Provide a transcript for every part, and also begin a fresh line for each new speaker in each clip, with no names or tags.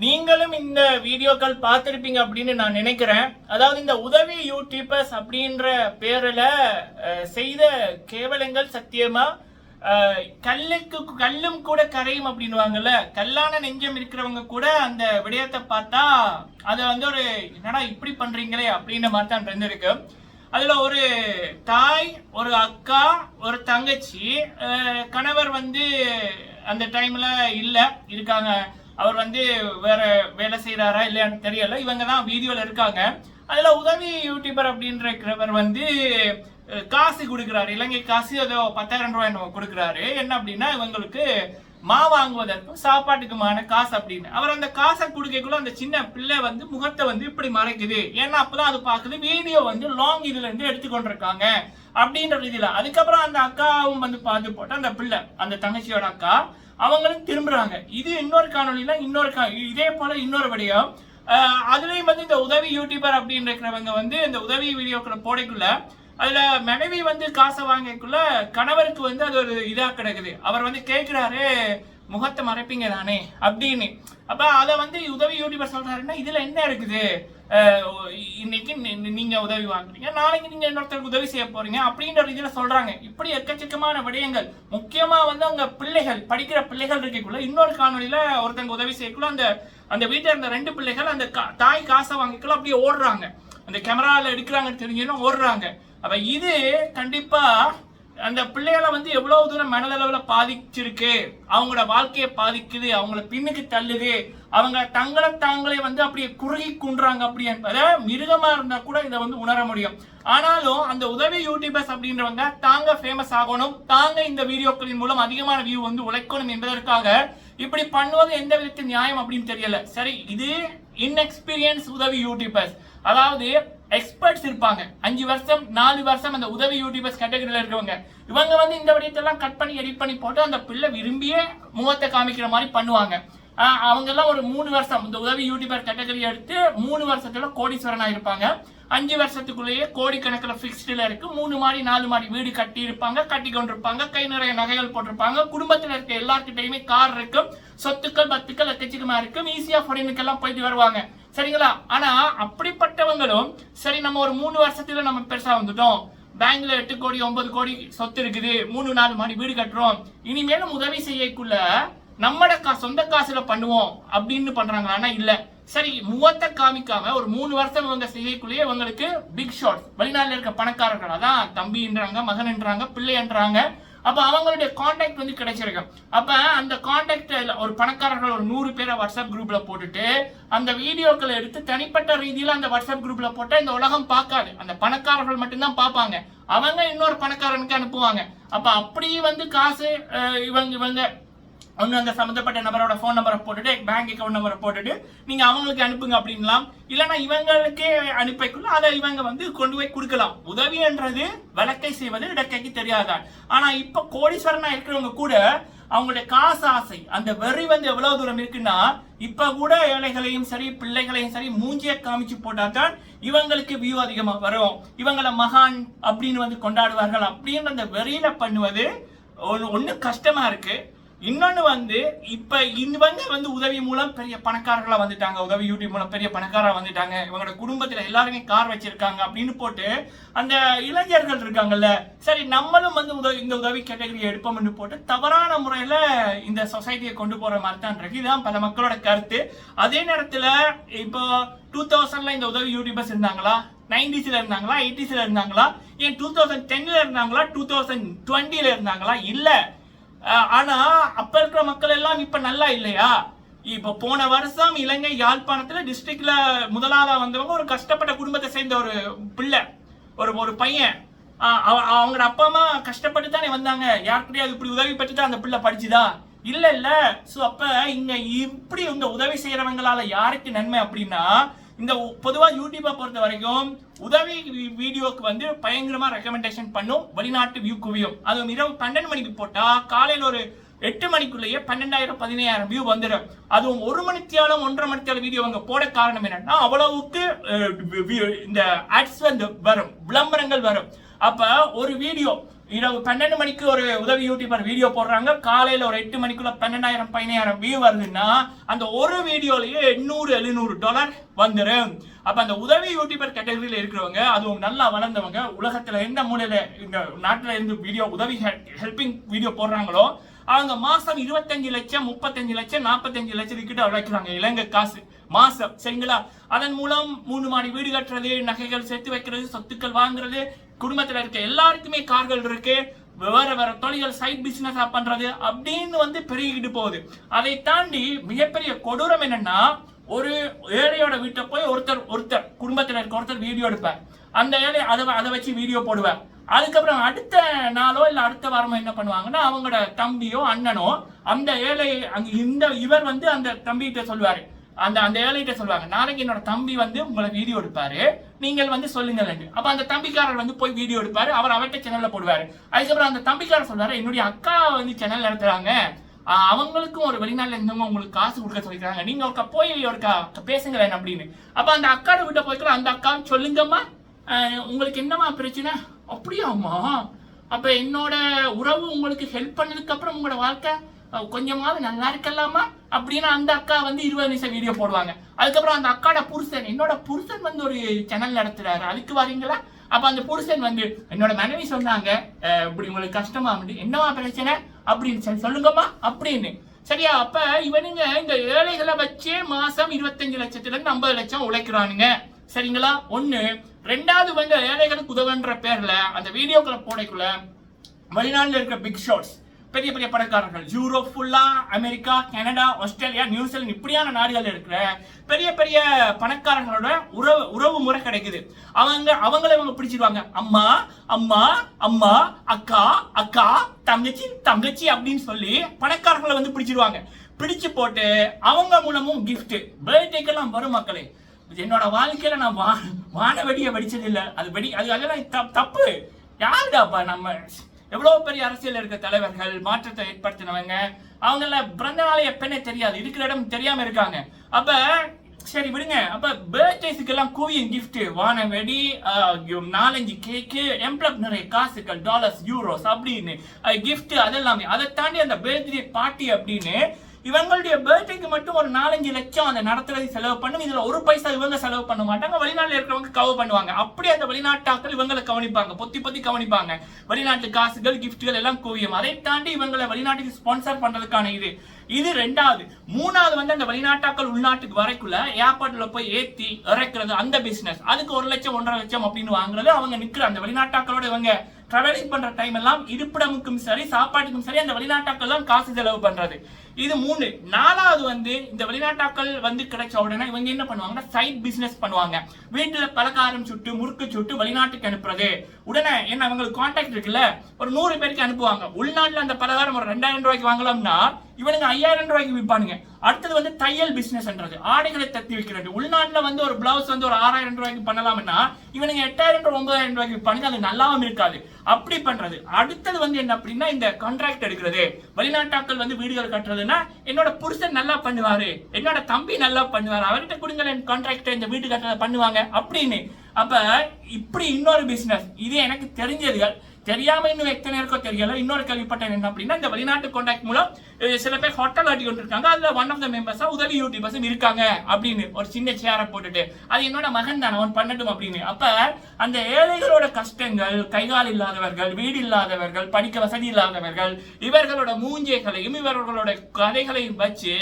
நீங்களும் இந்த வீடியோக்கள் பார்த்திருப்பீங்க அப்படின்னு நான் நினைக்கிறேன். அதாவது இந்த உதவி யூடியூபர்ஸ் அப்படின்ற பேர்ல செய்த கேவலங்கள் சத்தியமா கல்லும் கூட கரையும் அப்படின்வாங்கல்ல. கல்லான நெஞ்சம் இருக்கிறவங்க கூட அந்த விடயத்தை பார்த்தா அதை வந்து ஒரு என்னடா இப்படி பண்றீங்களே அப்படின்ற மாதிரி தான் இருந்திருக்கு. அதுல ஒரு தாய், ஒரு அக்கா, ஒரு தங்கச்சி, கணவர் வந்து அந்த டைம்ல இருக்காங்க. அவர் வந்து வேற வேலை செய்யறாரா இல்லையான்னு தெரியல. இவங்க தான் வீடியோல இருக்காங்க. அதுல உதவி யூடியூபர் அப்படின்றவர் வந்து காசு கொடுக்குறாரு, இலங்கை காசு ஏதோ 10,000 ரூபாய் கொடுக்குறாரு. என்ன அப்படின்னா இவங்களுக்கு மா வாங்குவதற்கும் சாப்பாட்டுக்குமான காசு அப்படின்னு. அவர் அந்த காசை கொடுக்கக்குள்ள அந்த சின்ன பிள்ளை வந்து முகத்தை வந்து இப்படி மறைக்குது. ஏன்னா அப்பதான் அது பாக்குது வீடியோ வந்து லாங் இதுல இருந்து எடுத்துக்கொண்டிருக்காங்க அப்படின்ற ரீதியில. அதுக்கப்புறம் அந்த அக்காவும் வந்து பார்த்து போட்டு அந்த பிள்ளை, அந்த தங்கச்சியோட அக்கா, அவங்களும் திரும்புறாங்க. இது இன்னொரு காணொலியில இதே போல இன்னொரு விடயம். அதுலயும் வந்து இந்த உதவி யூடியூபர் அப்படின்னு இருக்கிறவங்க வந்து இந்த உதவி வீடியோக்களை போடக்குள்ள அதுல மனைவி வந்து காசை வாங்கக்குள்ள கணவருக்கு வந்து அது ஒரு இதா கிடக்குது. அவர் வந்து கேட்கிறாரு, முகத்தை மறைப்பீங்க தானே அப்படின்னு. அப்ப அதை வந்து உதவி யூடியூபர் சொல்றாருன்னா இதுல என்ன இருக்குது, இன்னைக்கு நீங்க உதவி வாங்குறீங்க, நாளைக்கு நீங்க இன்னொருத்தருக்கு உதவி செய்ய போறீங்க அப்படின்ற இதுல சொல்றாங்க. இப்படி எக்கச்சக்கமான விடயங்கள். முக்கியமா வந்து அவங்க பிள்ளைகள், படிக்கிற பிள்ளைகள் இருக்கக்குள்ள இன்னொரு காணொலியில ஒருத்தங்க உதவி செய்யக்குள்ள அந்த வீட்டுல இருந்த 2 பிள்ளைகள் அந்த தாய் காசை வாங்கிக்குள்ள அப்படியே ஓடுறாங்க. அந்த கேமரால எடுக்கிறாங்கன்னு தெரிஞ்சுன்னா ஓடுறாங்க. அப்ப இது கண்டிப்பா அந்த பிள்ளைகளை வந்து எவ்வளவு தூரம் மனதளவுல பாதிச்சிருக்கு, அவங்களோட வாழ்க்கையை பாதிக்குது, அவங்கள பின்னுக்கு தள்ளுது, அவங்க தாங்களே வந்து அப்படியே குறுகி குன்றாங்க அப்படி என்பதை மிருகமா இருந்தா கூட இதை வந்து உணர முடியும். ஆனாலும் அந்த உதவி யூடியூபர்ஸ் அப்படின்றவங்க தாங்க ஃபேமஸ் ஆகணும், தாங்க இந்த வீடியோக்களின் மூலம் அதிகமான வியூ வந்து உழைக்கணும் என்பதற்காக இப்படி பண்ணுவது எந்த விதத்தில் நியாயம் அப்படின்னு தெரியல. சரி, இது இன்எக்ஸ்பீரியன்ஸ் உதவி யூடியூபர்ஸ், அதாவது எக்ஸ்பர்ட்ஸ் இருப்பாங்க 5 வருஷம் 4 வருஷம் அந்த உதவி யூடியூபர்ஸ் கேட்டகரியில இருக்கவங்க. இவங்க வந்து இந்த விடயத்தெல்லாம் கட் பண்ணி எடிட் பண்ணி போட்டு அந்த பிள்ளை விரும்பியே முகத்தை காமிக்கிற மாதிரி பண்ணுவாங்க. அவங்க எல்லாம் ஒரு 3 வருஷம் இந்த உதவி யூடியூபர் கேட்டகரி எடுத்து 3 வருஷத்துல கோடீஸ்வரனா இருப்பாங்க. 5 வருஷத்துக்குள்ளேயே கோடிக்கணக்கில் பிக்ஸ்டில் இருக்கு. 3 மாடி 4 மாடி வீடு கட்டி இருப்பாங்க, கட்டி கொண்டிருப்பாங்க, கை நிறைய நகைகள் போட்டிருப்பாங்க, குடும்பத்தில் இருக்க எல்லார்கிட்டையுமே கார் இருக்கும், சொத்துக்கள் பத்துக்கள் எக்கச்சக்கமா இருக்கும், ஈஸியா ஃபாரினுக்கெல்லாம் போயிட்டு வருவாங்க. சரிங்களா? ஆனா அப்படிப்பட்டவங்களும் சரி நம்ம ஒரு 3 வருஷத்துல நம்ம பெருசா வந்துட்டோம், பேங்க்ல 8 கோடி 9 கோடி சொத்து இருக்குது, 3-4 மாடி வீடு கட்டுறோம், இனிமேலும் உதவி செய்யக்குள்ள நம்மட சொந்த காசுல பண்ணுவோம் அப்படின்னு பண்றாங்க. ஆனா இல்ல, சரி முகத்தை காமிக்காம ஒரு 3 வருஷம் இவங்க செய்யக்குள்ளேயே இவங்களுக்கு பிக் ஷாட், வெளிநாட்டுல இருக்க பணக்காரர்கள், அதான் தம்பின்றாங்க, மகன்ன்றாங்க, பிள்ளைன்றாங்க. அப்ப அவங்களுடைய கான்டாக்ட் வந்து கிடைச்சிருக்கு. அப்ப அந்த கான்டாக்ட் ஒரு பணக்காரர்கள் ஒரு 100 பேரை வாட்ஸ்அப் குரூப்ல போட்டுட்டு அந்த வீடியோக்களை எடுத்து தனிப்பட்ட ரீதியில அந்த வாட்ஸ்அப் குரூப்ல போட்டா இந்த உலகம் பார்க்காது, அந்த பணக்காரர்கள் மட்டும்தான் பார்ப்பாங்க. அவங்க இன்னொரு பணக்காரனுக்கு அனுப்புவாங்க. அப்ப அப்படி வந்து காசு இவங்க ஒன்று அந்த சம்மந்தப்பட்ட நபரோட ஃபோன் நம்பரை போட்டுட்டு பேங்க் அக்கௌண்ட் நம்பரை போட்டுட்டு நீங்க அவங்களுக்கு அனுப்புங்க அப்படின்லாம். இல்லைன்னா இவங்களுக்கே அனுப்பிக்குள்ள அதை இவங்க வந்து கொண்டு போய் கொடுக்கலாம். உதவி என்றது வழக்கை செய்வது இடக்கைக்கு தெரியாதான். ஆனா இப்ப கோடீஸ்வரனா இருக்கிறவங்க கூட அவங்களுடைய காசு ஆசை, அந்த வெறி வந்து எவ்வளவு தூரம் இருக்குன்னா இப்ப கூட ஏழைகளையும் சரி பிள்ளைகளையும் சரி மூஞ்சிய காமிச்சு போட்டாதான் இவங்களுக்கு வியூ அதிகமா வரும், இவங்களை மகான் அப்படின்னு வந்து கொண்டாடுவார்கள் அப்படின்னு அந்த வெறியில பண்ணுவது ஒண்ணு கஷ்டமா இருக்கு. இன்னொன்னு வந்து இப்ப இவங்க வந்து உதவி மூலம் பெரிய பணக்காரர்களா வந்துட்டாங்க, உதவி யூடியூப் மூலம் பெரிய பணக்காரா வந்துட்டாங்க, இவங்களோட குடும்பத்துல எல்லாருமே கார் வச்சிருக்காங்க அப்படின்னு போட்டு அந்த இளைஞர்கள் இருக்காங்கல்ல, சரி நம்மளும் வந்து இந்த உதவி கேட்டகரி எடுப்போம்னு போட்டு தவறான முறையில இந்த சொசைட்டியை கொண்டு போற மாதிரி தான் இருக்கு. இதுதான் பல மக்களோட கருத்து. அதே நேரத்துல இப்போ 2000ல இந்த உதவி யூடியூபர்ஸ் இருந்தாங்களா, 90ஸ்ல இருந்தாங்களா, 80ஸ்ல இருந்தாங்களா, ஏன் 2010ல இருந்தாங்களா, 2020ல இருந்தாங்களா? இல்ல. ஆனா அப்ப இருக்கிற மக்கள் எல்லாம் இப்ப நல்லா இல்லையா? இப்ப போன வருஷம் இலங்கை யாழ்ப்பாணத்துல டிஸ்ட்ரிக்ட்ல முதலாவதா வந்தவங்க ஒரு கஷ்டப்பட்ட குடும்பத்தை சேர்ந்த ஒரு பிள்ளை, ஒரு பையன். அவங்களோட அப்பா அம்மா கஷ்டப்பட்டு தானே வந்தாங்க, யாருக்கிட்டையாவது இப்படி உதவி பெற்றுதான் அந்த பிள்ளை படிச்சுதா? இல்ல. சோ அப்ப இங்க இப்படி இந்த உதவி செய்யறவங்களால யாருக்கு நன்மை அப்படின்னா, இந்த பொதுவா யூடியூபை பொறுத்த வரைக்கும் உதவி வீடியோக்கு வந்து பயங்கரமா ரெக்கமெண்டேஷன் பண்ணும், வெளிநாட்டு வியூ குவியும். அதுவும் இரவு 12 மணிக்கு போட்டா காலையில் ஒரு 8 மணிக்குள்ளேயே 12,000-15,000 வியூ வந்துடும். அதுவும் 1 மணித்தியாலும் 1.5 மணித்தியாலும் வீடியோ அவங்க போட காரணம் என்னன்னா அவ்வளவுக்கு இந்த ஆட்ஸ் வந்து வரும், விளம்பரங்கள் வரும். அப்ப ஒரு வீடியோ இரவு 12 மணிக்கு ஒரு உதவி யூடியூபர் வீடியோ போடுறாங்க, காலையில ஒரு 8 மணிக்குள்ள 12,000 15,000 வியூ வருதுன்னா அந்த ஒரு வீடியோலயே $800-700 வந்துடும். அப்ப அந்த உதவி யூடியூபர் கேட்டகரியில இருக்கிறவங்க, அதுவும் நல்லா வளர்ந்தவங்க, உலகத்துல எந்த மூலையில இந்த நாட்டுல இருந்து வீடியோ உதவி ஹெல்பிங் வீடியோ போடுறாங்களோ அவங்க மாசம் 25 லட்சம் 35 லட்சம் 45 லட்சம் கிட்ட உழைக்கிறாங்க இலங்கை காசு மாசம். சரிங்களா? அதன் மூலம் 3 மாடி வீடு கட்டுறது, நகைகள் சேர்த்து வைக்கிறது, சொத்துக்கள் வாங்குறது, குடும்பத்துல இருக்க எல்லாருக்குமே கார்கள் இருக்கு, வேற வேற தொழில்கள் சைட் பிசினஸ் பண்றது அப்படின்னு பெருகிட்டு போகுது. அதை தாண்டி மிகப்பெரிய கொடூரம் என்னன்னா, ஒரு ஏழையோட வீட்டை போய் ஒருத்தர் குடும்பத்துல இருக்க ஒருத்தர் வீடியோ எடுப்பார், அந்த ஏழை அதை வச்சு வீடியோ போடுவார். அதுக்கப்புறம் அடுத்த நாளோ இல்ல அடுத்த வாரமோ என்ன பண்ணுவாங்கன்னா, அவங்களோட தம்பியோ அண்ணனோ அந்த ஏழை இவர் அந்த தம்பிகிட்ட சொல்லுவாரு, அந்த ஏழைகிட்ட சொல்லுவாங்க, நாளைக்கு என்னோட தம்பி உங்களை வீடியோ எடுப்பாரு, நீங்கள் சொல்லுங்க. அப்ப அந்த தம்பிக்காரர் போய் வீடியோ எடுப்பாரு, அவர் அவர்கிட்ட சேனல்ல போடுவாரு. அதுக்கப்புறம் அந்த தம்பிக்காரர் சொல்றாரு, என்னுடைய அக்கா சேனல் நடத்துறாங்க, அவங்களுக்கும் ஒரு வெளிநாட்டுல இருந்தவங்க உங்களுக்கு காசு கொடுக்க சொல்லிக்கிறாங்க, நீங்க போய் பேசுங்களேன் அப்படின்னு. அப்ப அந்த அக்காட விட்ட போய்க்கிற அந்த அக்கா, சொல்லுங்கம்மா உங்களுக்கு என்னமா பிரச்சனை? அப்படியாம்மா, அப்ப என்னோட உறவு உங்களுக்கு ஹெல்ப் பண்ணதுக்கு அப்புறம் உங்களோட வாழ்க்கை கொஞ்சமாவது நல்லா இருக்கலாமா அப்படின்னு அந்த அக்கா 20 நிமிஷம் வீடியோ போடுவாங்க. அதுக்கப்புறம் அந்த அக்காட புருஷன், என்னோட புருஷன் ஒரு சேனல் நடத்துறாரு, அதுக்கு வரீங்களா? அப்ப அந்த புருஷன் என்னோட மனைவி சொன்னாங்க, இப்படி உங்களுக்கு கஷ்டமா, என்னவா பிரச்சனை அப்படின்னு சொல்லுங்கம்மா அப்படின்னு. சரியா? அப்ப இவனுங்க இந்த ஏழைகளை வச்சே மாசம் 25 லட்சத்துல இருந்து 50 லட்சம் உழைக்கிறானுங்க. சரிங்களா? ஒண்ணு. ரெண்டாவது ஏழைகளுக்கு உதவுன்ற பேர்ல அந்த வீடியோக்களை போடக்குள்ள வெளிநாட்டுல இருக்கிற பிக் ஷாட்ஸ், பெரிய பெரிய பணக்காரர்கள், யூரோப் ஃபுல்லா, அமெரிக்கா, கனடா, ஆஸ்திரேலியா, நியூசிலாந்து இப்படியான நாடுகள் இருக்கிற பெரிய பெரிய பணக்காரங்களோட உறவு முறை கிடைக்குது. அவங்கள பிடிச்சிருவாங்க, அம்மா அம்மா அம்மா, அக்கா அக்கா, தங்கச்சி தங்கச்சி அப்படின்னு சொல்லி பணக்காரர்களை பிடிச்சிருவாங்க. பிடிச்சு போட்டு அவங்க மூலமும் கிஃப்ட், பர்த்டேக்கெல்லாம் வரும் மக்களே. என்னோட வாழ்க்கையில நான் வான வெடியை வெடிச்சது இல்லை, அதெல்லாம் தப்பு. யாருடாப்பா நம்ம எவ்வளவு பெரிய அரசியல் இருக்க தலைவர்கள், மாற்றத்தை ஏற்படுத்தினவங்க, அவங்கள பிறந்த நாளை எப்பனே தெரியாது, இருக்கிற இடம் தெரியாம இருக்காங்க. அப்ப சரி விடுங்க. அப்ப பர்த்டேஸுக்கு எல்லாம் கூவியும் கிஃப்ட், வான வெடி, 4-5 கேக்கு, எம்ப்ளப் நிறைய காசுகள், டாலர்ஸ், யூரோஸ் அப்படின்னு கிஃப்ட், அதெல்லாமே. அதை தாண்டி அந்த பர்த்டே பார்ட்டி அப்படின்னு இவங்களுடைய பர்த்டேக்கு மட்டும் ஒரு 4-5 லட்சம் அந்த நடத்துறது செலவு பண்ணும். இதுல ஒரு பைசா இவங்க செலவு பண்ண மாட்டாங்க, வெளிநாட்டுல இருக்கிறவங்க கவர் பண்ணுவாங்க. அப்படி அந்த வெளிநாட்டாக்கள் இவங்களை கவனிப்பாங்க, பொத்தி கவனிப்பாங்க. வெளிநாட்டு காசுகள், கிஃப்ட்கள் எல்லாம் குவியும். அதை தாண்டி இவங்களை வெளிநாட்டுக்கு ஸ்பான்சர் பண்றதுக்கான இது ரெண்டாவது. மூணாவது அந்த வெளிநாட்டாக்கள் உள்நாட்டுக்கு வரைக்குள்ள ஏர்போர்ட்ல போய் ஏத்தி இறக்குறது, அந்த பிசினஸ். அதுக்கு 1 லட்சம் 1.5 லட்சம் அப்படின்னு வாங்குறது. அவங்க நிக்கிற அந்த வெளிநாட்டாக்களோட இவங்க டிராவலிங் பண்ற டைம் எல்லாம் இருப்பிடமுக்கும் சரி சாப்பாட்டுக்கும் சரி அந்த வெளிநாட்டாக்கள் தான் காசு செலவு பண்றது. இது 3. நாலாவது இந்த வெளிநாட்டாக்கள் கிடைச்ச உடனே இவங்க என்ன பண்ணுவாங்கன்னா சைட் பிசினஸ் பண்ணுவாங்க. வீட்டுல பலகாரம் சுட்டு முறுக்கு சுட்டு வெளிநாட்டுக்கு அனுப்புறது. உடனே என்ன அவங்களுக்கு கான்டாக்ட் இருக்குல்ல, ஒரு 100 பேருக்கு அனுப்புவாங்க. உள்நாட்டுல அந்த பலகாரம் ஒரு 2000 ரூபாய்க்கு வாங்கலாம்னா இவனுங்க 5000 ரூபாய்க்கு விற்பானுங்க. அடுத்தது தையல் பிசினஸ்ன்றது, ஆடைகளை தத்தி வைக்கிறது. உள்நாட்டுல ஒரு பிளவுஸ் ஒரு 6000 ரூபாய்க்கு பண்ணலாம்னா இவனுங்க 8000 9000 ரூபாய்க்கு விற்பானுங்க, அது நல்லாவும் இருக்காது. அப்படி பண்றது. அடுத்தது என்ன அப்படின்னா இந்த கான்ட்ராக்ட் எடுக்கிறது. வெளிநாட்டாக்கள் வீடுகள் கட்டுறதுன்னா என்னோட புருஷன் நல்லா பண்ணுவாரு, என்னோட தம்பி நல்லா பண்ணுவாரு, அவர்கிட்ட கொடுங்க கான்ட்ராக்ட், இந்த வீட்டு கட்டுறதை பண்ணுவாங்க அப்படின்னு. அப்ப இப்படி இன்னொரு பிசினஸ். இது எனக்கு தெரிஞ்சதுகள், தெரியாம இன்னும் எத்தனை இருக்கோ தெரியல. இன்னொரு கேள்விப்பட்டேன் என்ன அப்படின்னா, இந்த வெளிநாட்டு கான்டாக்ட் மூலம் சில பேர் ஹோட்டல் ஆட்டி கொண்டு இருக்காங்க. அதுல ஒன் ஆஃப் த மெம்பர்ஸா உதவி யூடியூபர்ஸ் இருக்காங்க அப்படின்னு ஒரு சின்ன சேரை போட்டுட்டு, அது என்னோட மகன் தான், அவன் பண்ணட்டும் அப்படின்னு. அப்ப அந்த ஏழைகளோட கஷ்டங்கள், கைகால் இல்லாதவர்கள், வீடு இல்லாதவர்கள், படிக்க வசதி இல்லாதவர்கள், இவர்களோட மூஞ்சைகளையும் இவர்களோட கதைகளையும் வச்சு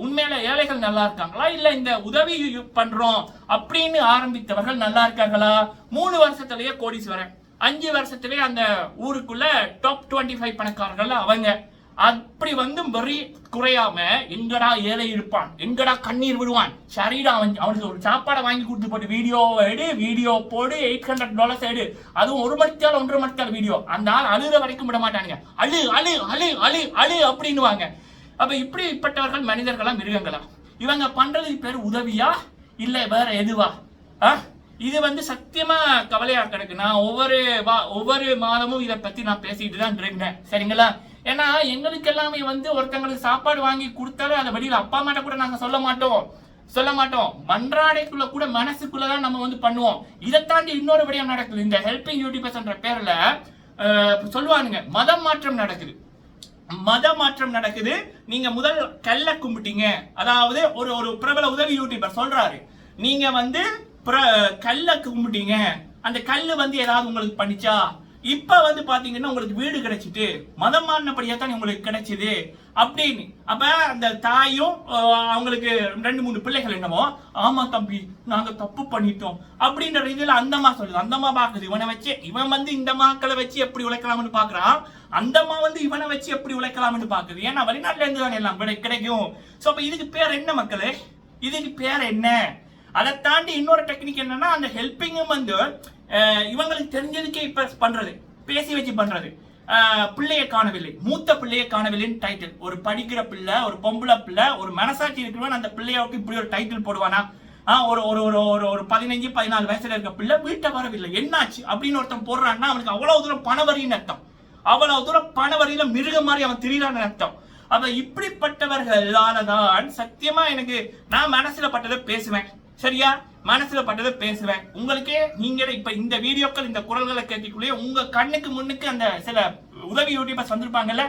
உண்மையில ஏழைகள் நல்லா இருக்காங்களா, இல்ல இந்த உதவி பண்றோம் அப்படின்னு ஆரம்பித்தவர்கள் நல்லா இருக்காங்களா? 3 வருஷத்திலேயே கோடீஸ்வரன், 5 வருஷத்திலேயே அந்த ஊருக்குள்ள டாப் 25 பணக்காரர்கள் அவங்க. அப்படி வெறி குறையாம எங்கடா ஏழை இருப்பான், எங்கடா கண்ணீர் விடுவான், சரிடா அவனுக்கு ஒரு சாப்பாடை வாங்கி கொடுத்து போட்டு வீடியோ போடு, $800 எடு, அதுவும் 1 மணி நேரம் 1.5 மணி நேரம் வீடியோ. அந்த ஆள் அழுத வரைக்கும் விட மாட்டானுங்க, அழு அழு அழு அழு அழு அப்படின்னுவாங்க. அப்ப இப்படிப்பட்டவர்கள் மனிதர்களா மிருகங்களா? இவங்க பண்றது பேர் உதவியா இல்ல வேற எதுவா? இது சத்தியமா கவலையா கிடக்கு. நான் ஒவ்வொரு மாதமும் இதை பத்தி நான் பேசிட்டு தான் இருக்கேன். சரிங்களா? ஏன்னா எங்களுக்கு எல்லாமே ஒருத்தங்களுக்கு சாப்பாடு வாங்கி கொடுத்தாலே அதை வெளியில அப்பா அம்மாட்ட கூட நாங்க சொல்ல மாட்டோம். மன்றாடைக்குள்ள கூட மனசுக்குள்ளதான் நம்ம பண்ணுவோம். இதை தாண்டி இன்னொரு விடயம் நடக்குது. இந்த ஹெல்பிங் யூடியூபர்ஸ் என்ற பேர்ல சொல்லுவானுங்க மதம் மாற்றம் நடக்குது, மத மாற்றம் நடக்குது. நீங்க முதல் கல்ல கும்பிட்டீங்க, அதாவது ஒரு பிரபல உதவி யூடியூபர் சொல்றாரு, நீங்க வந்து கல்ல கும்பிட்டீங்க, அந்த கல்லு வந்து ஏதாவது உங்களுக்கு பண்ணிச்சா, இப்ப வந்து பாத்தீங்கன்னா உங்களுக்கு வீடு கிடைச்சிட்டு மதம் மாறினபடியா தான் உங்களுக்கு கிடைச்சது அப்படின்னு. அப்ப அந்த தாயும் அவங்களுக்கு 2-3 பிள்ளைகள் என்னமோ, ஆமா தம்பி நாங்க தப்பு பண்ணிட்டோம் அப்படின்ற இதுல அந்தம்மா சொல்லுது. அந்தம்மா பாக்குது இவனை வச்சு, இவன் வந்து இந்த மாக்களை வச்சு எப்படி உழைக்கலாம்னு பாக்குறான், அந்தம்மா வந்து இவனை வச்சு எப்படி உழைக்கலாம்னு பாக்குது. ஏன்னா வெளிநாட்டுல இருந்து தான் எல்லாம் கிடைக்கும். சோ அப்ப இதுக்கு பேர் என்ன மக்களே, இதுக்கு பேர் என்ன? அதை தாண்டி இன்னொரு டெக்னிக் என்னன்னா, அந்த ஹெல்பிங்கும் வந்து இவங்களுக்கு தெரிஞ்சதுக்கே இப்ப பண்றது, பேசி வச்சு பண்றது. பிள்ளையை காணவில்லை, மூத்த பிள்ளையை காணவில்லைன்னு டைட்டில். ஒரு படிக்கிற பிள்ளை, ஒரு பொம்பளை பிள்ளை, ஒரு மனசாட்சி இருக்கிறவன் அந்த பிள்ளையாவுக்கு இப்படி ஒரு டைட்டில் போடுவானா? ஒரு ஒரு ஒரு ஒரு 15-14 வயசுல இருக்க பிள்ளை வீட்டை வரவில்லை, என்னாச்சு அப்படின்னு ஒருத்தன் போடுறான்னா அவனுக்கு அவ்வளவு தூரம் பணவரின்னு அர்த்தம், அவ்வளவு தூரம் பணவரியில மிருக மாதிரி அவன் திரியிறான்னு அர்த்தம். அப்ப இப்படிப்பட்டவர்களாலதான் சத்தியமா எனக்கு நான் மனசுல பட்டதை பேசுவேன், சரியா? மனசுல பட்டதை பேசுவேன். உங்களுக்கே நீங்களே இப்ப இந்த வீடியோக்கள் இந்த குரல்களை கேட்கக்குள்ளே உங்க கண்ணுக்கு முன்னுக்கு அந்த சில உதவி யூடியூபர்ஸ் வந்திருப்பாங்கல்ல,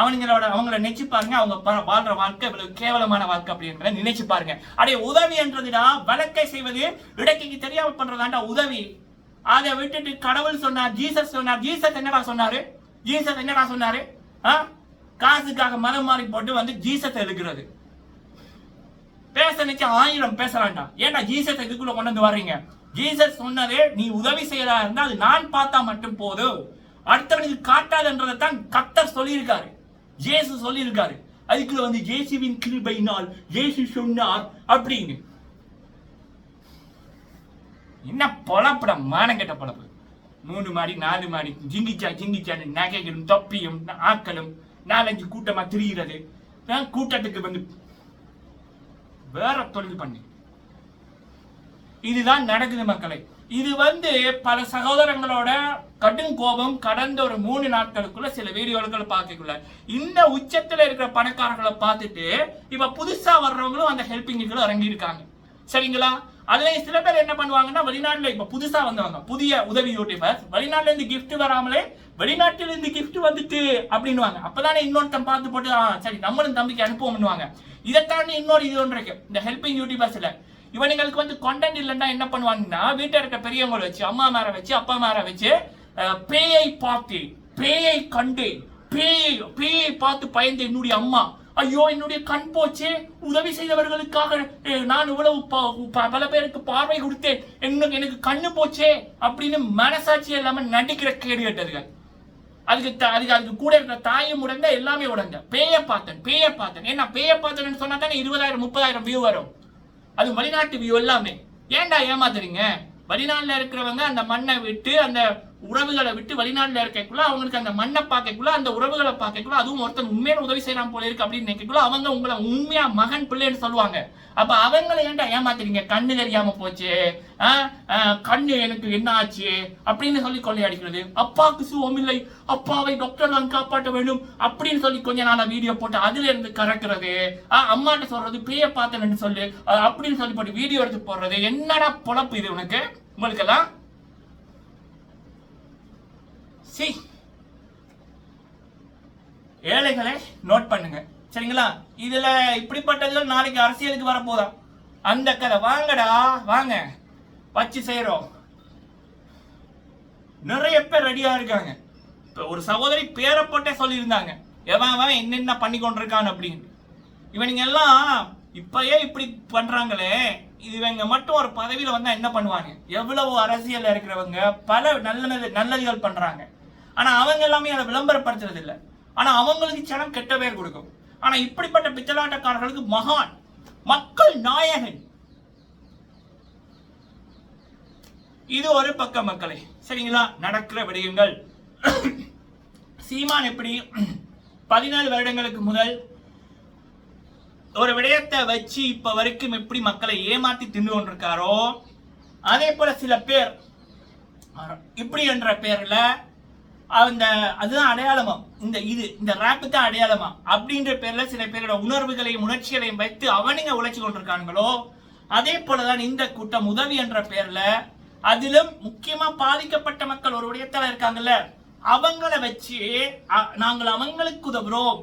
அவங்கள நினைச்சு பாருங்க, அவங்க வாழ்ற வாழ்க்கை இவ்வளவு கேவலமான வாழ்க்கை அப்படின்றத நினைச்சு பாருங்க. அடைய உதவி என்றதுடா வழக்கை செய்வது, இடக்கைக்கு தெரியாம பண்றதாண்டா உதவி. அதை விட்டுட்டு கடவுள் சொன்னார், ஜீசஸ் சொன்னார். ஜீசஸ் என்னடா சொன்னாரு? ஜீசஸ் என்னடா சொன்னாரு? காசுக்காக மதம் மாறி போட்டு வந்து ஜீசஸ் எழுக்கிறது. பேச நினைச்சு 1000 பேச வேண்டாம். ஏன்னா ஜீசஸ் இதுக்குள்ள கொண்டு வந்து வர்றீங்க. ஜீசஸ் சொன்னதே நீ உதவி செய்யறா இருந்தா அது நான் பார்த்தா மட்டும் போதும், அடுத்தவனுக்கு காட்டாதுன்றதான் கர்த்தர் சொல்லியிருக்காரு, ஜேசு சொல்லியிருக்காரு. அதுக்குள்ள வந்து ஜேசுவின் கிருபையினால் ஜேசு சொன்னார் அப்படின்னு. என்ன பொழப்பட மானங்கெட்ட பொழப்பு. 3 மாடி 4 மாடி ஜிங்கிச்சான்னு நகைகளும் தொப்பியும் ஆக்களும் 4-5 கூட்டமா திரிகிறது. கூட்டத்துக்கு வந்து வேற தொழில் பண்ணி இதுதான் நடக்குது மக்களை. இது வந்து பல சகோதரங்களோட கடும் கோபம் கடந்த ஒரு 3 நாட்களுக்குள்ள சில வீடியோக்கள் பார்க்கக்குள்ள இந்த உச்சத்துல இருக்கிற பணக்காரர்களை பார்த்துட்டு இப்ப புதுசா வர்றவங்களும் அந்த ஹெல்பிங்குள்ள இறங்கி இருக்காங்க, சரிங்களா? அதுல சில பேர் என்ன பண்ணுவாங்கன்னா, வெளிநாட்டுல இப்ப புதுசா வந்தவங்க புதிய உதவி யூடியூபர் வெளிநாட்டுல இருந்து கிஃப்ட் வராமலே வெளிநாட்டுல இருந்து கிஃப்ட் வந்துட்டு அப்படின்னுவாங்க. அப்பதானே இன்னொருத்தன் பார்த்து போட்டு சரி நம்மளும் தம்பிக்கு அனுப்புவோம்னுவாங்க. இதை தாண்டி இன்னொரு இது ஒன்று இருக்கு இந்த ஹெல்பிங் யூடியூபர்ஸ்ல. இவனுங்களுக்கு வந்து கண்டென்ட் இல்லைன்னா என்ன பண்ணுவாங்கன்னா, வீட்டில் இருக்க பெரியவங்களை வச்சு, அம்மா மேல வச்சு, அப்பா மேல வச்சு பேயை பார்த்து, பேயை கண்டு, பேயை பார்த்து பயந்து என்னுடைய அம்மா, ஐயோ என்னுடைய கண் போச்சே, உதவி செய்தவர்களுக்காக நான் இவ்வளவு பல பேருக்கு பார்வை கொடுத்தேன், எனக்கு கண்ணு போச்சே அப்படின்னு மனசாட்சி இல்லாம நடிக்கிற கேடு கேட்டதுகள். அதுக்கு கூட இருக்கிற தாயும் உடந்த எல்லாமே உடந்த பேய பார்த்தேன். ஏன்னா பேய பார்த்தேன்னு சொன்னா தானே 20,000-30,000 வியூ வரும். அது வெளிநாட்டு வியூ எல்லாமே. ஏன்டா ஏமாத்துறீங்க? வெளிநாட்டுல இருக்கிறவங்க அந்த மண்ணை விட்டு அந்த உறவுகளை விட்டு வெளிநாட்டுல இருக்கக்குள்ள அவங்களுக்கு அந்த மண்ணை பார்க்கக்குள்ள அந்த உறவுகளை பார்க்கக்குள்ள அதுவும் ஒருத்தன் உண்மையான உதவி செய்யலாம் போல இருக்கு அப்படின்னு நினைக்கக்குள்ள அவங்க உங்களை உண்மையா மகன் பிள்ளைன்னு சொல்லுவாங்க. அப்ப அவங்களை ஏன்டா ஏமாத்துறீங்க? கண்ணு தெரியாம போச்சு, கண்ணு எனக்கு என்ன ஆச்சு அப்படின்னு சொல்லி கொள்ளையடிக்கிறது. அப்பாவுக்கு சுகம் இல்லை, அப்பாவை டாக்டர் நான் காப்பாற்ற வேண்டும் அப்படின்னு சொல்லி கொஞ்ச நாளா வீடியோ போட்டு அதுல இருந்து கறக்குறது, அம்மாட்ட சொல்றது பேய பார்த்தேன்னு சொல்லு அப்படின்னு சொல்லி போட்டு வீடியோ எடுத்து போடுறது. என்னடா பொழப்பு இது உனக்கு? உங்களுக்கெல்லாம் ஏழைகளை நோட் பண்ணுங்க, சரிங்களா? இதுல இப்படிப்பட்டதுல நாளைக்கு அரசியலுக்கு வரப்போதா அந்த கதை. வாங்கடா வாங்க, வச்சு செய்யறோம். நிறைய பேர் ரெடியா இருக்காங்க. ஒரு சகோதரி பேரை போட்டே சொல்லியிருந்தாங்க, எவன் என்னென்ன பண்ணி கொண்டிருக்கான் அப்படின்னு. இவனுங்க எல்லாம் இப்பயே இப்படி பண்றாங்களே, இவங்க மட்டும் ஒரு பதவியில வந்தா என்ன பண்ணுவாங்க? எவ்வளவு அரசியல் இருக்கிறவங்க பல நல்லதுகள் பண்றாங்க. ஆனா அவங்க எல்லாமே அதை விளம்பரப்படுத்துறது இல்லை. ஆனா அவங்களுக்கு சனம் கெட்ட பேர் கொடுக்கும். ஆனா இப்படிப்பட்ட பித்தலாட்டக்காரர்களுக்கு மகான், மக்கள் நாயகன். இது ஒரு பக்கம் மக்களே, சரிங்களா? நடக்கிற விடயங்கள். சீமான் எப்படி 17 வருடங்களுக்கு முதல் ஒரு விடயத்தை வச்சு இப்ப வரைக்கும் எப்படி மக்களை ஏமாத்தி தின்னு கொண்டிருக்காரோ, அதே போல சில பேர் இப்படி என்ற பேர்ல அதுதான் அடையாளமா, இந்த ராப்பு தான் அடையாளமா அப்படின்ற பேர்ல சில பேரோட உணர்வுகளையும் உணர்ச்சிகளையும் வைத்து அவனுங்க உழைச்சு கொண்டிருக்காங்களோ, அதே போலதான் இந்த கூட்டம் உதவி என்ற பேர்ல அதிலும் முக்கியமா பாதிக்கப்பட்ட மக்கள் ஒரு விடயத்தால இருக்காங்கல்ல, அவங்கள வச்சு நாங்கள் அவங்களுக்கு உதவுறோம்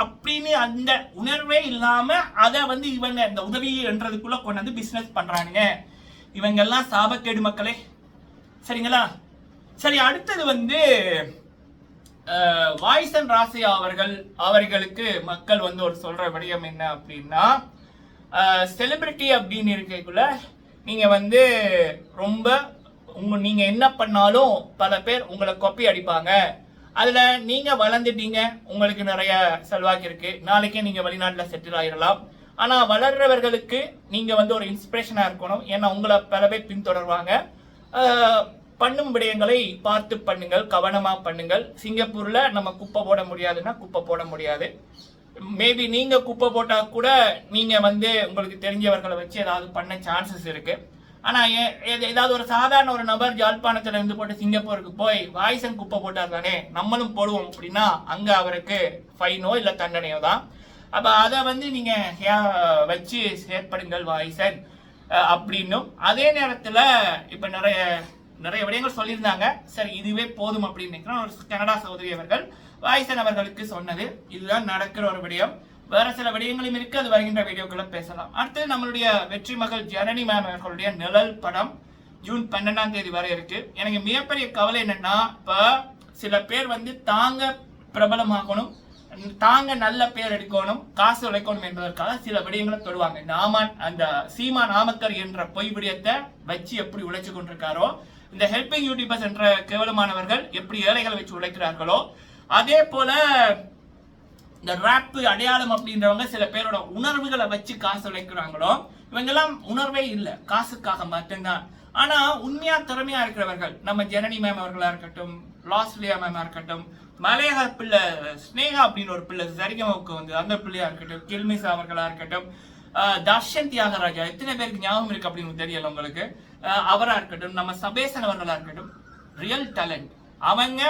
அப்படின்னு அந்த உணர்வே இல்லாம அதை வந்து இவங்க இந்த உதவி என்றதுக்குள்ள கொண்டு வந்து பிசினஸ் பண்றானுங்க. இவங்க எல்லாம் சாபக்கேடு மக்களே. சரிங்களா? சரி, அடுத்தது வந்து வாய்சன் ராசையா அவர்களுக்கு மக்கள் வந்து ஒரு சொல்ற விடயம் என்ன அப்படின்னா, செலிபிரிட்டி அப்படின்னு இருக்கக்குள்ள நீங்க வந்து ரொம்ப நீங்க என்ன பண்ணாலும் பல பேர் உங்களை காப்பி அடிப்பாங்க. அதுல நீங்க வளர்ந்துட்டீங்க, உங்களுக்கு நிறைய செல்வாக்கு இருக்கு, நாளைக்கே நீங்க வெளிநாட்டுல செட்டில் ஆயிடலாம். ஆனா வளர்றவர்களுக்கு நீங்க வந்து ஒரு இன்ஸ்பிரேஷனா இருக்கணும். ஏன்னா உங்களை பல பேர் பின்தொடர்வாங்க. பண்ணும் விடயங்களை பார்த்து பண்ணுங்கள், கவனமா பண்ணுங்கள். சிங்கப்பூர்ல நம்ம குப்பை போட முடியாதுன்னா குப்பை போட முடியாது. மேபி நீங்க குப்பை போட்டா கூட நீங்க வந்து உங்களுக்கு தெரிஞ்சவர்களை வச்சு ஏதாவது பண்ண சான்சஸ் இருக்கு. ஆனா ஏதாவது ஒரு சாதாரண ஒரு நபர் ஜாழ்ப்பாணத்துல இருந்து போட்டு சிங்கப்பூருக்கு போய் வாய்சன் குப்பை போட்டார் தானே, நம்மளும் போடுவோம் அப்படின்னா அங்க அவருக்கு ஃபைனோ இல்ல தண்டனையோ தான். அப்ப அதை வந்து நீங்க வச்சு செயற்படுங்கள் வாய்சன் அப்படின்னும். அதே நேரத்துல இப்ப நிறைய விடயங்கள் சொல்லியிருந்தாங்க. சரி, இதுவே போதும் அப்படின்னு ஒரு கனடா சகோதரி அவர்கள் வாய்சன் அவர்களுக்கு சொன்னது இதுதான் நடக்கிற ஒரு விடயம். வேற சில விடயங்களும் இருக்கு, அது வருகின்ற வீடியோக்களை பேசலாம். அடுத்து நம்மளுடைய வெற்றி மகள் ஜனனி மேம் அவர்களுடைய நிழல் படம் ஜூன் 12 வரை இருக்கு. எனக்கு மிகப்பெரிய கவலை என்னன்னா, இப்ப சில பேர் வந்து தாங்க பிரபலமாகணும், தாங்க நல்ல பேர் எடுக்கணும், காசு உழைக்கணும் என்பதற்காக சில விடயங்களை தொடுவாங்க. அந்த சீமா நாமக்கர் என்ற பொய் விடயத்தை வச்சு எப்படி உழைச்சு கொண்டிருக்காரோ, இந்த ஹெல்பிங் யூடியூபர்ஸ் என்ற கேவலமானவர்கள் எப்படி ஏழைகளை வச்சு உழைக்கிறார்களோ, அதே போல இந்த ராப் அடையாளம் அப்படின்றவங்க சில பேரோட உணர்வுகளை வச்சு காசு உழைக்கிறாங்களோ, இவங்கெல்லாம் உணர்வே இல்லை, காசுக்காக மட்டும்தான். ஆனா உண்மையா திறமையா இருக்கிறவர்கள், நம்ம ஜனனி மேம் அவர்களா இருக்கட்டும், லாஸ்லியா மேமா இருக்கட்டும், மலையக பிள்ளை ஸ்னேகா அப்படின்னு ஒரு பிள்ளை சரிகமாவுக்கு வந்து அந்த பிள்ளையா இருக்கட்டும், கில்மிஸ் அவர்களா இருக்கட்டும், தர்ஷன் தியாகராஜா, எத்தனை பேருக்கு ஞாபகம் இருக்கு அப்படின்னு தெரியல உங்களுக்கு, அவரா இருக்கட்டும், நம்ம சபேசன் அவர்களா இருக்கட்டும், ரியல் டேலண்ட். அவங்க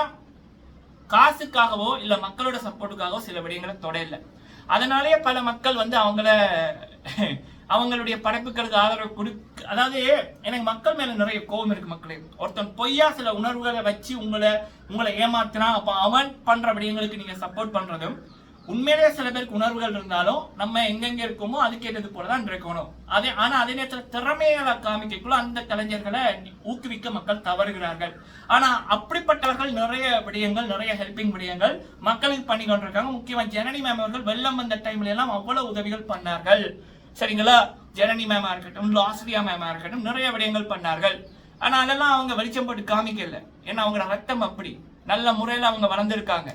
காசுக்காகவோ இல்ல மக்களோட சப்போர்ட்டுக்காகவோ சில விடயங்களை தொடரல. அதனாலேயே பல மக்கள் வந்து அவங்களுடைய படைப்புகளுக்கு ஆதரவு அதாவது எனக்கு மக்கள் மேல நிறைய கோபம் இருக்கு மக்களே. ஒருத்தன் பொய்யா சில உணர்வுகளை வச்சு உங்களை ஏமாத்தினா அப்ப அவன் பண்ற விடயங்களுக்கு நீங்க சப்போர்ட் பண்றதும், உண்மையிலேயே சில பேருக்கு உணர்வுகள் இருந்தாலும் நம்ம எங்கெங்க இருக்கோமோ அதுக்கேற்றது போலதான் இருக்கணும். ஆனா அதே நேரத்தில் திறமைகளை காமிக்கக்குள்ள அந்த கலைஞர்களை ஊக்குவிக்க மக்கள் தவறுகிறார்கள். ஆனா அப்படிப்பட்டவர்கள் நிறைய விடயங்கள், நிறைய ஹெல்பிங் விடயங்கள் மக்களுக்கு பண்ணி கொண்டிருக்காங்க. முக்கியமா ஜனனி மேம் அவர்கள் வெள்ளம் வந்த டைம்ல எல்லாம் அவ்வளவு உதவிகள் பண்ணார்கள். சரிங்களா? ஜனனி மேமா இருக்கட்டும், லாஸ்லியா மேமா இருக்கட்டும், நிறைய விடயங்கள் பண்ணார்கள். ஆனா அதெல்லாம் அவங்க வெளிச்சம் போட்டு காமிக்கல. ஏன்னா அவங்களோட ரத்தம் அப்படி நல்ல முறையில அவங்க வளர்ந்துருக்காங்க.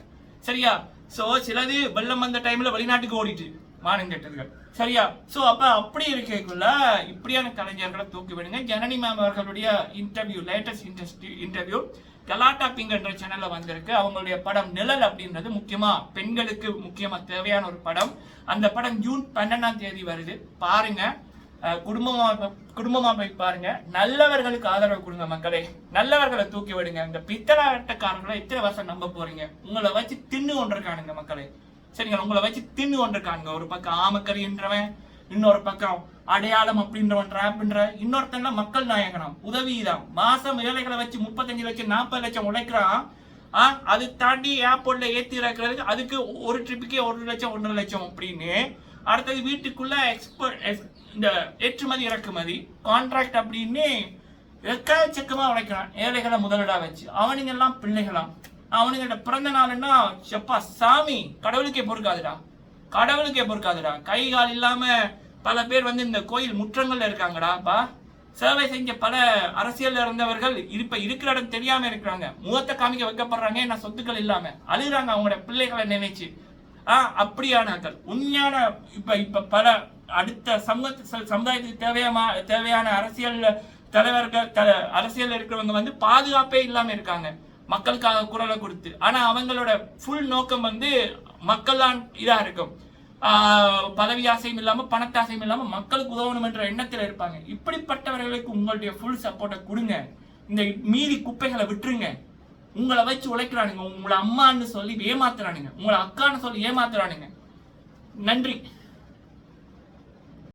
சரியா? சோ சிலது வெள்ளம் வந்த டைம்ல வெளிநாட்டுக்கு ஓடிட்டு மானங்கெட்டதுகள். சரியா? சோ அப்படி இருக்கக்குள்ள இப்படியான கலைஞர்களை தூக்கி விடுங்க. ஜனனி மேம் அவர்களுடைய இன்டர்வியூ, லேட்டஸ்ட் இன்டர்வியூ கலாட்டா பிங்க் என்ற சேனல்ல வந்திருக்கு. அவங்களுடைய படம் நிழல் அப்படின்றது முக்கியமா பெண்களுக்கு முக்கியமா தேவையான ஒரு படம். அந்த படம் ஜூன் 12 வருது. பாருங்க, குடும்பமா போய் பாருங்க. நல்லவர்களுக்கு ஆதரவு கொடுங்க மக்களே, நல்லவர்களை தூக்கி விடுங்க. இந்த பித்தலாட்டக்காரர்களை எத்தனை வருஷம் நம்ப போறீங்க? உங்களை வச்சு தின்னு கொண்டிருக்கானுங்க மக்களே. சரிங்களா? உங்களை வச்சு தின்னு கொண்டிருக்கானுங்க. ஒரு பக்கம் ஆமக்கரின்றவன், இன்னொரு பக்கம் அடையாளம் அப்படின்றவன் டிராப்ன்ற, இன்னொருத்தன் மக்கள் நாயகனம் உதவிதான். மாசம் ஏழைகளை வச்சு 35 லட்சம் 40 லட்சம் உழைக்கிறான். அது தாண்டி ஏர்போர்ட்ல ஏத்தி இறக்குறதுக்கு அதுக்கு ஒரு ட்ரிப்புக்கே 1 லட்சம் 1.5 லட்சம் அப்படின்னு. அடுத்தது வீட்டுக்குள்ள இந்த ஏற்றுமதி இறக்குமதி கான்ட்ராக்ட் அப்படின்னு எக்கச்சக்கமா உழைக்கிறான் ஏழைகளை முதலீடா வச்சு. அவனுங்க எல்லாம் பிள்ளைகளாம். அவனுங்கிட்ட பிறந்த நாள்னா செப்பா சாமி கடவுளுக்கே பொறுக்காதுடா, கடவுளுக்கே பொறுக்காதுடா. கை கால் இல்லாம பல பேர் வந்து இந்த கோயில் முற்றங்கள்ல இருக்காங்கடாப்பா. சேவை செஞ்ச பல அரசியல் இருந்தவர்கள் இப்ப இருக்கிற இடம் தெரியாம இருக்கிறாங்க. முகத்தை காமிக்க வைக்கப்படுறாங்க. என்ன சொத்துக்கள் இல்லாம அழுகிறாங்க அவங்களோட பிள்ளைகளை நினைச்சு. அப்படியானாக்கள் உண்மையான இப்ப பல அடுத்த சமுதாயத்துக்கு தேவையான அரசியல் தலைவர்கள், அரசியல் இருக்கிறவங்க வந்து பாதுகாப்பே இல்லாம இருக்காங்க மக்களுக்காக குரலை கொடுத்து. ஆனா அவங்களோட ஃபுல் நோக்கம் வந்து மக்கள் தான் இதா இருக்கும். பதவி ஆசையும் இல்லாம பணத்தாசையும் இல்லாம மக்களுக்கு உதவணும் என்ற எண்ணத்துல இருப்பாங்க. இப்படிப்பட்டவர்களுக்கு உங்களுடைய ஃபுல் சப்போர்ட்டை கொடுங்க. இந்த மீதி குப்பைகளை விட்டுருங்க. உங்களை வச்சு உழைக்கிறானுங்க, உங்களை அம்மான்னு சொல்லி ஏமாத்துறானுங்க, உங்களை அக்கான்னு சொல்லி ஏமாத்துறானுங்க. நன்றி.